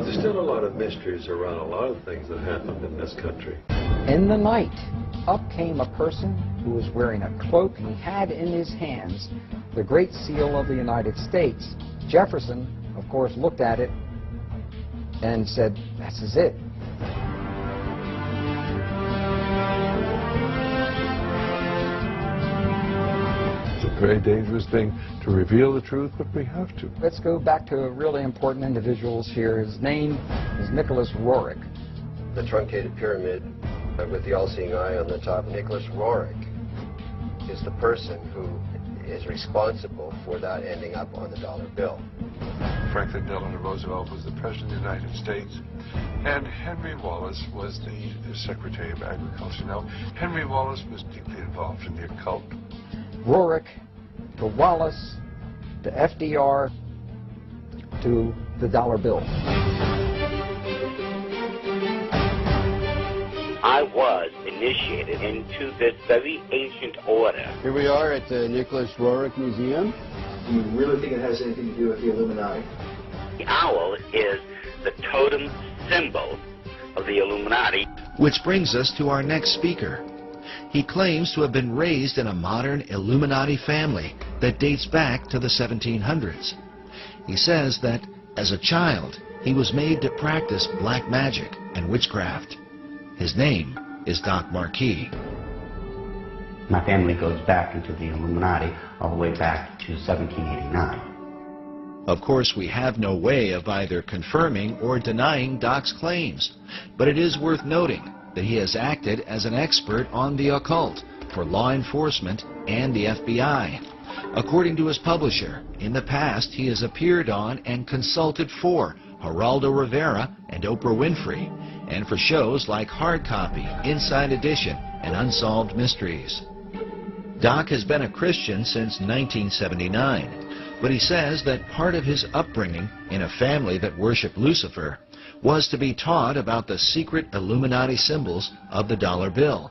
There's still a lot of mysteries around a lot of things that happened in this country. In the night, up came a person who was wearing a cloak. He had in his hands the Great Seal of the United States. Jefferson, of course, looked at it and said, "This is it." It's a very dangerous thing to reveal the truth, but we have to. Let's go back to really important individuals here. His name is Nicholas Roerich. The truncated pyramid with the all-seeing eye on the top. Nicholas Roerich is the person who is responsible for that ending up on the dollar bill. Franklin Delano Roosevelt was the President of the United States, and Henry Wallace was the Secretary of Agriculture. Now, Henry Wallace was deeply involved in the occult. Roerich to Wallace to FDR to the dollar bill. I was initiated into this very ancient order. Here we are at the Nicholas Roerich Museum. Do you really think it has anything to do with the Illuminati? The owl is the totem symbol of the Illuminati. Which brings us to our next speaker. He claims to have been raised in a modern Illuminati family that dates back to the 1700s. He says that, as a child, he was made to practice black magic and witchcraft. His name is Doc Marquis. My family goes back into the Illuminati all the way back to 1789. Of course, we have no way of either confirming or denying Doc's claims, but it is worth noting that he has acted as an expert on the occult for law enforcement and the FBI. According to his publisher, in the past he has appeared on and consulted for Geraldo Rivera and Oprah Winfrey, and for shows like Hard Copy, Inside Edition, and Unsolved Mysteries. Doc has been a Christian since 1979, but he says that part of his upbringing in a family that worshiped Lucifer was to be taught about the secret Illuminati symbols of the dollar bill,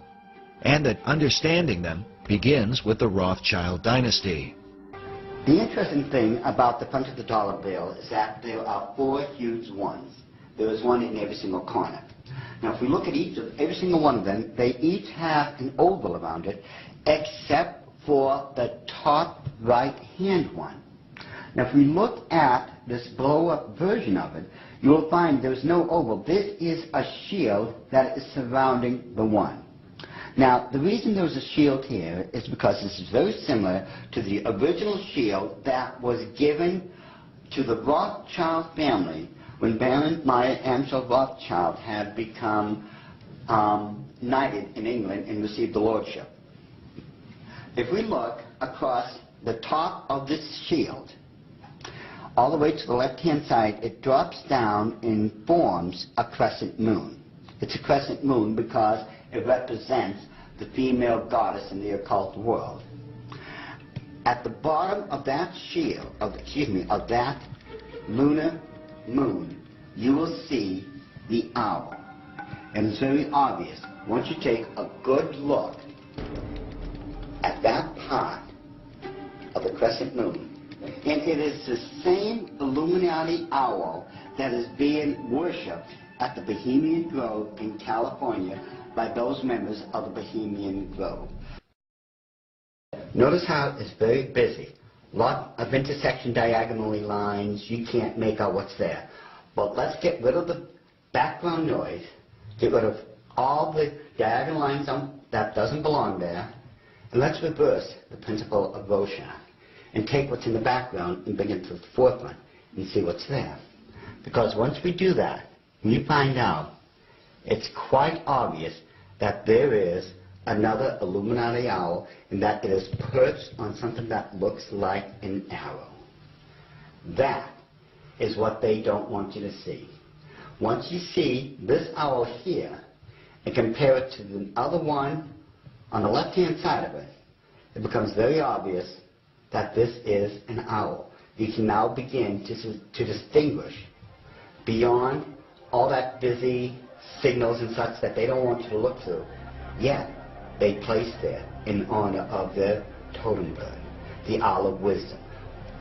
and that understanding them begins with the Rothschild dynasty. The interesting thing about the front of the dollar bill is that there are 4 huge ones. There is one in every single corner. Now, if we look at every single one of them, they each have an oval around it, except for the top right-hand one. Now, if we look at this blow-up version of it, you will find there's no oval. This is a shield that is surrounding the one. Now, the reason there's a shield here is because this is very similar to the original shield that was given to the Rothschild family when Baron Meyer Amschel Rothschild had become knighted in England and received the lordship. If we look across the top of this shield, all the way to the left-hand side, it drops down and forms a crescent moon. It's a crescent moon because it represents the female goddess in the occult world. At the bottom of that shield, of that lunar moon, you will see the owl. And it's very obvious. Once you take a good look at that part of the crescent moon, and it is the same Illuminati owl that is being worshipped at the Bohemian Grove in California by those members of the Bohemian Grove. Notice how it's very busy. Lot of intersection diagonally lines. You can't make out what's there. But let's get rid of the background noise, get rid of all the diagonal lines that doesn't belong there, and let's reverse the principle of Rorschach and take what's in the background and bring it to the forefront and see what's there. Because once we do that, we find out it's quite obvious that there is another Illuminati owl and that it is perched on something that looks like an arrow. That is what they don't want you to see. Once you see this owl here and compare it to the other one on the left-hand side of it, it becomes very obvious that this is an owl. You can now begin to distinguish beyond all that busy signals and such that they don't want you to look through. Yet, they place there in honor of their totem bird, the owl of wisdom,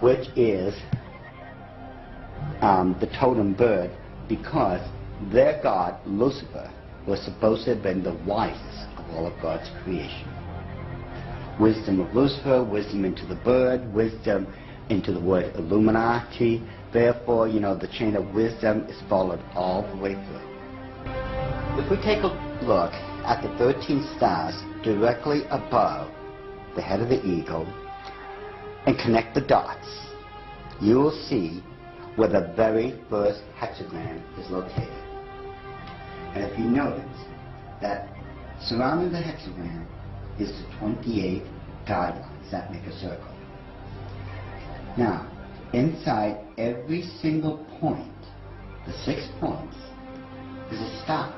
which is the totem bird because their god, Lucifer, was supposed to have been the wisest of all of God's creation. Wisdom of Lucifer, wisdom into the bird, wisdom into the word Illuminati. Therefore, the chain of wisdom is followed all the way through. If we take a look at the 13 stars directly above the head of the eagle and connect the dots, you will see where the very first hexagram is located. And if you notice that surrounding the hexagram is the 28 guidelines that make a circle. Now, inside every single point, the 6 points, is a star.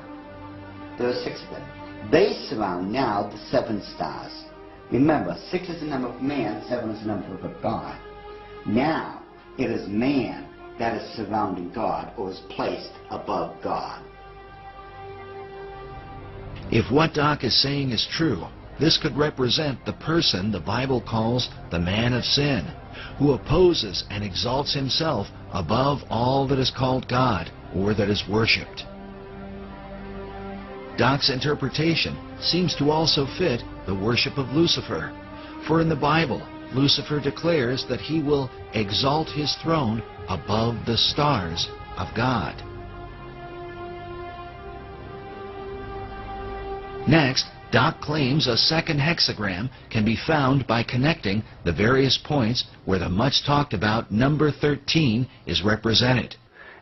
There are 6 of them. They surround now the 7 stars. Remember, 6 is the number of man, 7 is the number of God. Now, it is man that is surrounding God, or is placed above God. If what Doc is saying is true, this could represent the person the Bible calls the man of sin, who opposes and exalts himself above all that is called God or that is worshipped. Doc's interpretation seems to also fit the worship of Lucifer, for in the Bible, Lucifer declares that he will exalt his throne above the stars of God. Next, Doc claims a second hexagram can be found by connecting the various points where the much talked about number 13 is represented.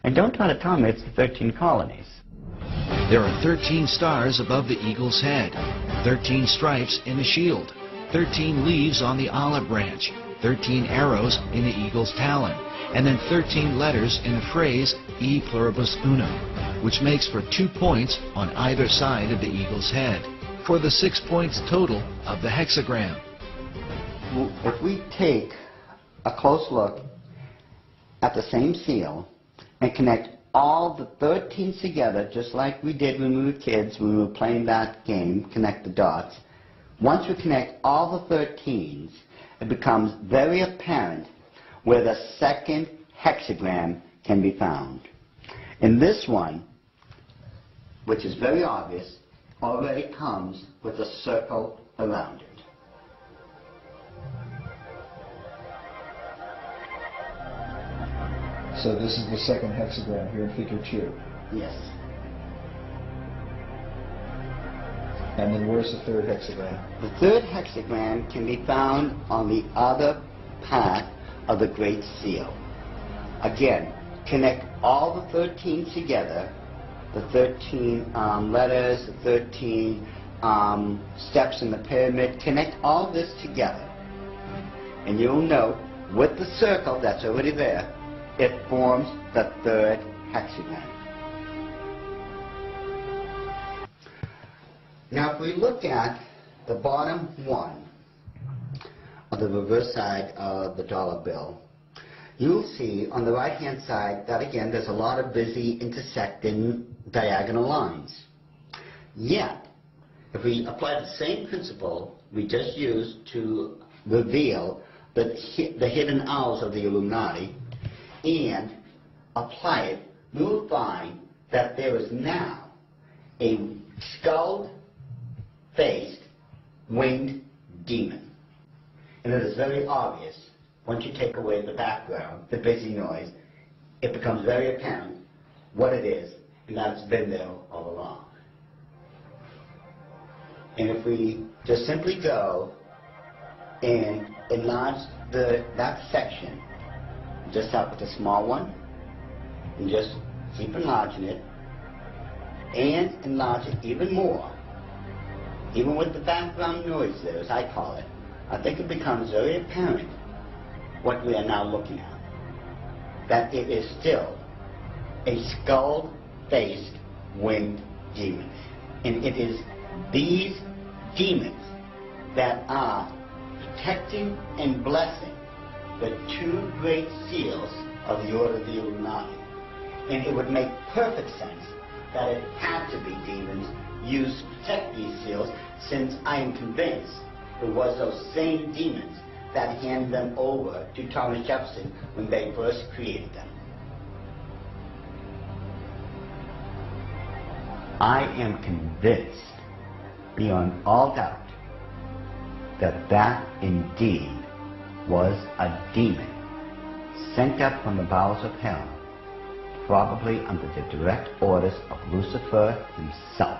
And don't try to tell me it's the 13 colonies. There are 13 stars above the eagle's head, 13 stripes in the shield, 13 leaves on the olive branch, 13 arrows in the eagle's talon, and then 13 letters in the phrase E pluribus unum, which makes for 2 points on either side of the eagle's head, for the 6 points total of the hexagram. If we take a close look at the same seal and connect all the 13s together, just like we did when we were kids, when we were playing that game, connect the dots, once we connect all the 13s, it becomes very apparent where the second hexagram can be found. And this one, which is very obvious, already comes with a circle around it. So this is the second hexagram here in figure 2. Yes. And then where's the third hexagram? The third hexagram can be found on the other part of the Great Seal. Again, connect all the 13 together, the 13 letters, the 13 steps in the pyramid, connect all this together. And you'll note, with the circle that's already there, it forms the third hexagram. Now if we look at the bottom one of the reverse side of the dollar bill, you'll see on the right hand side that again there's a lot of busy intersecting diagonal lines. Yet, if we apply the same principle we just used to reveal the hidden owls of the Illuminati and apply it, we will find that there is now a skull-faced winged demon. And it is very obvious, once you take away the background, the busy noise, it becomes very apparent what it is, and that it's been there all along. And if we just simply go and enlarge that section, just start with a small one, and just keep enlarging it, and enlarge it even more, even with the background noise there, as I call it, I think it becomes very apparent what we are now looking at, that it is still a skull-faced winged demon. And it is these demons that are protecting and blessing the 2 great seals of the Order of the Illuminati. And it would make perfect sense that it had to be demons used to protect these seals, since I am convinced it was those same demons that handed them over to Thomas Jefferson when they first created them. I am convinced, beyond all doubt, that that indeed was a demon sent up from the bowels of hell, probably under the direct orders of Lucifer himself.